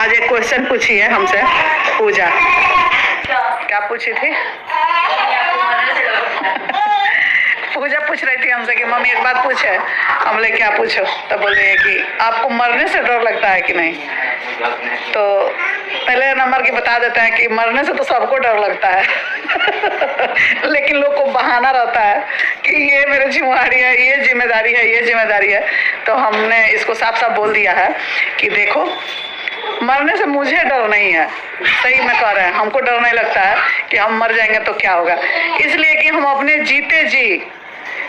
आज एक क्वेश्चन पूछी है हमसे पूजा। क्या पूछी थी? पूजा पूछ रही थी हमसे कि मम्मी एक बात पूछे। हम बोले क्या पूछो? तो बोले कि आपको मरने से डर लगता है कि नहीं। तो पहले नंबर की बता देता है कि मरने से तो सबको डर लगता है लेकिन लोग को बहाना रहता है कि ये मेरी जिम्मेदारी है, ये जिम्मेदारी है, ये जिम्मेदारी है। तो हमने इसको साफ साफ बोल दिया है कि देखो, मरने से मुझे डर नहीं है। सही में कह रहे हैं, हमको डर नहीं लगता है कि हम मर जाएंगे तो क्या होगा। इसलिए कि हम अपने जीते जी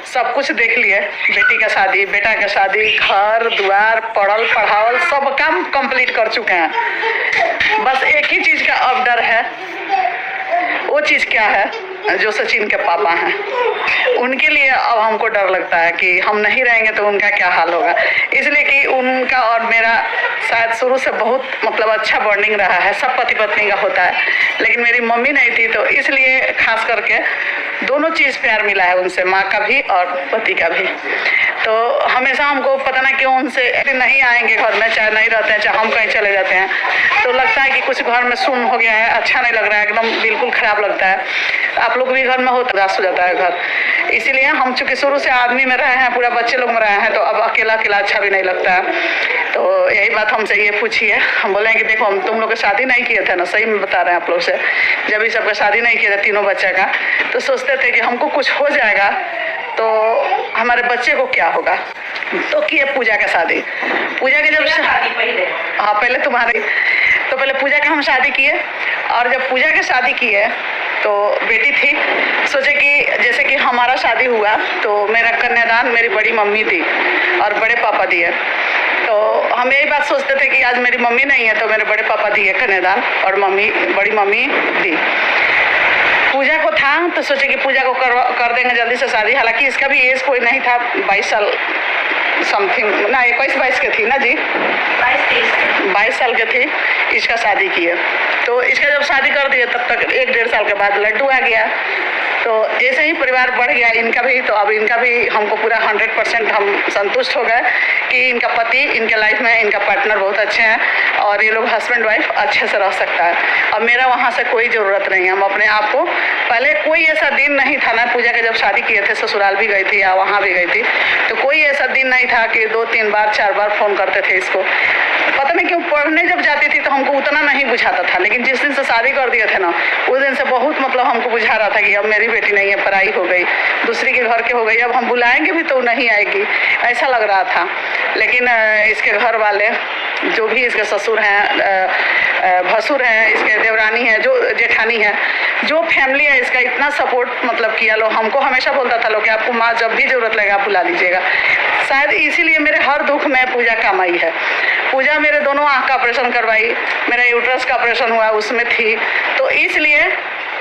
सब कुछ देख लिए। बेटी का शादी, बेटा का शादी, घर द्वार, पढ़ल पढ़ावल, सब काम कंप्लीट कर चुके हैं। बस एक ही चीज का अब डर है। वो चीज क्या है? जो सचिन के पापा हैं, उनके लिए अब हमको डर लगता है कि हम नहीं रहेंगे तो उनका क्या हाल होगा। इसलिए कि उनका और मेरा शायद शुरू से बहुत अच्छा बॉन्डिंग रहा है। सब पति पत्नी का होता है, लेकिन मेरी मम्मी नहीं थी, तो इसलिए खास करके दोनों चीज़ प्यार मिला है उनसे, माँ का भी और पति का भी। तो हमेशा हमको पता ना क्यों उनसे नहीं आएंगे घर में, चाहे नहीं रहते हैं, चाहे हम कहीं चले जाते हैं, तो लगता है कि कुछ घर में सुन हो गया है, अच्छा नहीं लग रहा है, एकदम बिल्कुल खराब लगता है। आप लोग भी घर में हो तो उदास हो जाता है घर। इसीलिए हम चूँकि शुरू से आदमी में रहे हैं, पूरा बच्चे लोग में रहे हैं, तो अब अकेला अकेला अच्छा भी नहीं लगता है। तो यही बात हमसे ये पूछी है। हम बोले कि देखो, हम तुम लोग का शादी नहीं किए थे ना, सही में बता रहे हैं आप लोग से, जब इस सबका शादी नहीं किया था तीनों बच्चे का, तो सोचते थे कि हमको कुछ हो जाएगा तो हमारे बच्चे को क्या होगा। तो किए पूजा का शादी। पूजा के जब हाँ पहले तुम्हारी, तो पहले पूजा का हम शादी किए। और जब पूजा के शादी किए तो बेटी थी, सोचे कि जैसे कि हमारा शादी हुआ तो मेरा कन्यादान मेरी बड़ी मम्मी दी और बड़े पापा दिए। तो हम यही बात सोचते थे कि आज मेरी मम्मी नहीं है तो मेरे बड़े पापा दिए कन्यादान और बड़ी मम्मी दी। पूजा को था तो सोचे कि पूजा को कर देंगे जल्दी से शादी। हालांकि इसका भी एज कोई नहीं था, 22 साल समथिंग ना, 21-22 के थी ना जी, 22 साल के थी, इसका शादी किए। तो इसका जब शादी कर दिए तब तक 1-1.5 साल के बाद लड्डू आ गया। तो ऐसे ही परिवार बढ़ गया इनका भी। तो अब इनका भी हमको पूरा 100% हम संतुष्ट हो गए कि इनका पति इनके लाइफ में, इनका पार्टनर बहुत अच्छे हैं और ये लोग हस्बैंड वाइफ अच्छे से रह सकता है। अब मेरा वहाँ से कोई ज़रूरत नहीं है। हम अपने आप को, पहले कोई ऐसा दिन नहीं था ना, पूजा के जब शादी किए थे ससुराल भी गई थी या वहाँ भी गई थी, तो कोई ऐसा दिन नहीं था कि 2-3 बार 4 बार फ़ोन करते थे इसको। पता नहीं क्यों, पढ़ने जब जाती थी तो हमको उतना नहीं बुझाता था, लेकिन जिस दिन से शादी कर दिए थे ना, उस दिन से बहुत हमको बुझा रहा था कि अब मेरी बेटी नहीं है, पराई हो गई, दूसरी के घर के हो गई, अब हम बुलाएंगे भी तो नहीं आएगी, ऐसा लग रहा था। लेकिन इसके घर वाले, जो भी इसके ससुर हैं, भसुर हैं, इसके देवरानी है, जो जेठानी है, जो फैमिली है इसका, इतना सपोर्ट किया लो। हमको हमेशा बोलता था लोग कि आपको माँ जब भी ज़रूरत लगे आप बुला लीजिएगा। शायद इसीलिए मेरे हर दुख में पूजा काम आई है। पूजा मेरे दोनों आँख का ऑपरेशन करवाई, मेरा यूट्रस का ऑपरेशन हुआ उसमें थी, तो इसलिए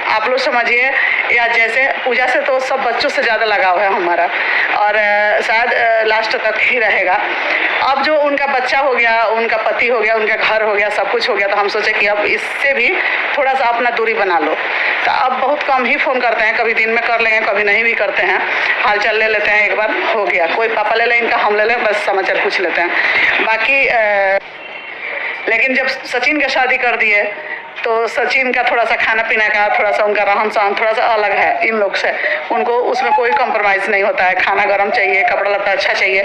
आप लोग समझिए, या जैसे पूजा से तो सब बच्चों से ज़्यादा लगाव है हमारा, और शायद लास्ट तक ही रहेगा। अब जो उनका बच्चा हो गया, उनका पति हो गया, उनका घर हो गया, सब कुछ हो गया, तो हम सोचे कि अब इससे भी थोड़ा सा अपना दूरी बना लो। तो अब बहुत कम ही फ़ोन करते हैं, कभी दिन में कर लेंगे, कभी नहीं भी करते हैं, हाल चाल ले लेते हैं, एक बार हो गया, कोई पापा ले लें इनका, हम ले लें, बस समाचार पूछ लेते हैं बाकी। लेकिन जब सचिन का शादी कर दिए तो सचिन का थोड़ा सा खाना पीना का, थोड़ा सा उनका रहन सहन थोड़ा सा अलग है इन लोग से। उनको उसमें कोई कॉम्प्रोमाइज़ नहीं होता है, खाना गर्म चाहिए, कपड़ा लत्ता अच्छा चाहिए।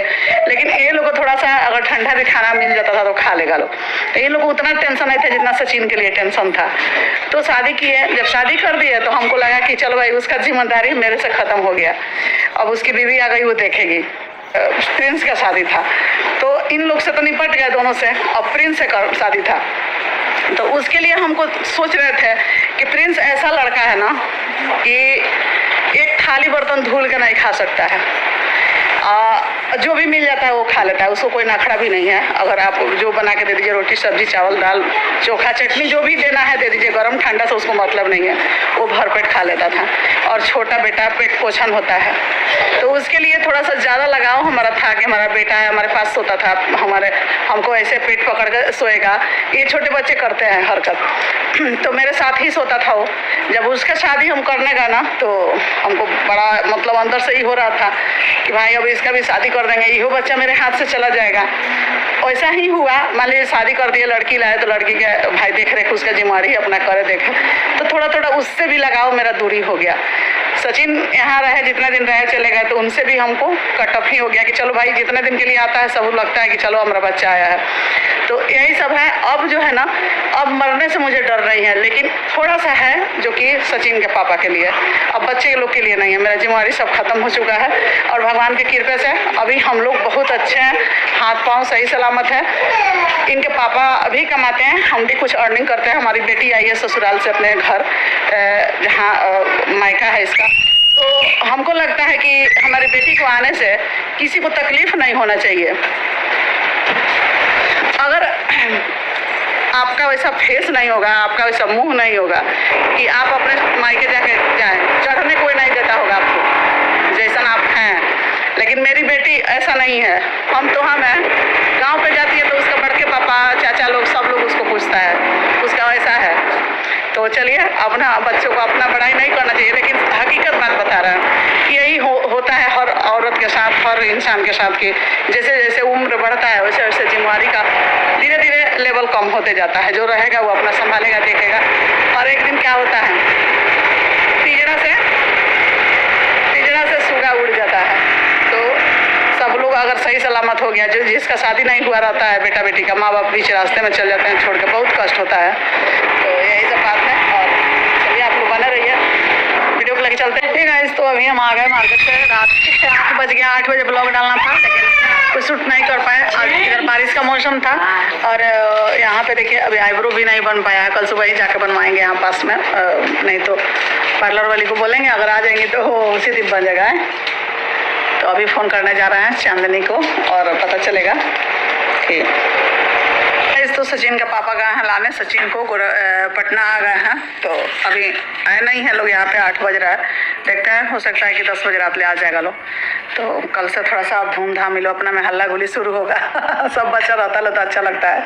लेकिन ये लोग को थोड़ा सा अगर ठंडा भी खाना मिल जाता था तो खा लेगा लोग। तो ये लोग को उतना टेंशन नहीं था जितना सचिन के लिए टेंशन था। तो शादी किए, जब शादी कर दिए तो हमको लगा कि चलो भाई, उसका जिम्मेदारी मेरे से ख़त्म हो गया, अब उसकी बीवी आ गई, वो देखेगी। प्रिंस का शादी था तो इन लोग से तो निपट गए दोनों से, अब प्रिंस से शादी था। तो उसके लिए हमको सोच रहे थे कि प्रिंस ऐसा लड़का है ना कि एक थाली बर्तन धुल के नहीं खा सकता है, जो भी मिल जाता है वो खा लेता है, उसको कोई नखरा भी नहीं है। अगर आप जो बना के दे दीजिए, रोटी सब्जी चावल दाल चोखा चटनी जो भी देना है दे दीजिए, गरम ठंडा से उसको मतलब नहीं है, वो भरपेट खा लेता था। और छोटा बेटा पेट पोषण होता है, तो उसके लिए थोड़ा सा ज़्यादा लगाव हमारा था कि हमारा बेटा है, हमारे पास सोता था, हमको ऐसे पेट पकड़ कर सोएगा, ये छोटे बच्चे करते हैं हरकत। तो मेरे साथ ही सोता था वो। जब उसका शादी हम करने का ना, तो हमको बड़ा अंदर से ही हो रहा था कि भाई अब इसका भी शादी कर देंगे, इहो बच्चा मेरे हाथ से चला जाएगा। वैसा ही हुआ। मान लीजिए शादी कर दिए, लड़की लाए तो लड़की के भाई देख रेख उसका जिम्मेवारी अपना करे देखे, तो थोड़ा थोड़ा उससे भी लगाव मेरा दूरी हो गया। सचिन यहाँ रहे, जितना दिन रहे चले गए, तो उनसे भी हमको कट ऑफ ही हो गया कि चलो भाई जितने दिन के लिए आता है सब लगता है कि चलो हमारा बच्चा आया है। तो यही सब है। अब जो है ना, अब मरने से मुझे डर नहीं है, लेकिन थोड़ा सा है जो कि सचिन के पापा के लिए, अब बच्चे के लोग के लिए नहीं है। मेरा जिम्मेवारी सब खत्म हो चुका है और भगवान की कृपा से अभी हम लोग बहुत अच्छे हैं, हाथ पाँव सही सलामत है। इनके पापा अभी कमाते हैं, हम भी कुछ अर्निंग करते हैं। हमारी बेटी आई है ससुराल से अपने घर, जहाँ मायका है इसका। तो हमको लगता है कि हमारी बेटी को आने से किसी को तकलीफ नहीं होना चाहिए। अगर आपका वैसा फेस नहीं होगा, आपका वैसा मुंह नहीं होगा कि आप अपने मायके जाके जाएं, चढ़ने कोई नहीं देता होगा आपको जैसा आप हैं। लेकिन मेरी बेटी ऐसा नहीं है। हम हैं, गांव पे जाती है तो उसका बड़के पापा चाचा लोग सब लोग उसको पूछता है, उसका वैसा है। तो चलिए, अपना बच्चों को अपना बड़ाई नहीं करना चाहिए, लेकिन हकीकत बात बता रहा है। यही होता है हर औरत के साथ, हर इंसान के साथ कि जैसे जैसे उम्र बढ़ता है वैसे वैसे जिम्मेवारी का धीरे धीरे लेवल कम होते जाता है। जो रहेगा वो अपना संभालेगा, देखेगा। और एक दिन क्या होता है, पिंजरा से सूगा उड़ जाता है। तो सब लोग अगर सही सलामत हो गया, जो जिसका शादी नहीं हुआ रहता है, बेटा बेटी का, माँ बाप बीच रास्ते में चल जाते हैं छोड़ के, बहुत कष्ट होता है। तो यही सब बात है। और चलिए, आप लोग बने रहिए, वीडियो को लेके चलते हैं। ठीक है, तो अभी हम आ गए मार्केट से। रात के 8 बज गया, 8 बजे ब्लॉग डालना था, लेकिन कुछ शूट नहीं कर पाए। आज इधर बारिश का मौसम था और यहाँ पे देखिए अभी आईब्रो भी नहीं बन पाया है। कल सुबह ही जाके बनवाएंगे यहाँ पास में, नहीं तो पार्लर वाली को बोलेंगे, अगर आ जाएंगे तो उसी दिन बन जाएगा। तो अभी फ़ोन करने जा रहे हैं चांदनी को और पता चलेगा कि तो सचिन के पापा गए हैं लाने सचिन को, पटना आ गए हैं। तो अभी आए नहीं है लोग, यहाँ पे 8 बज रहा है। देखते हैं, हो सकता है कि 10 बजे रात ले आ जाएगा लोग। तो कल से थोड़ा सा धूमधाम मिलो अपना में हल्ला गुली शुरू होगा। सब बच्चा रहता है तो अच्छा लगता है।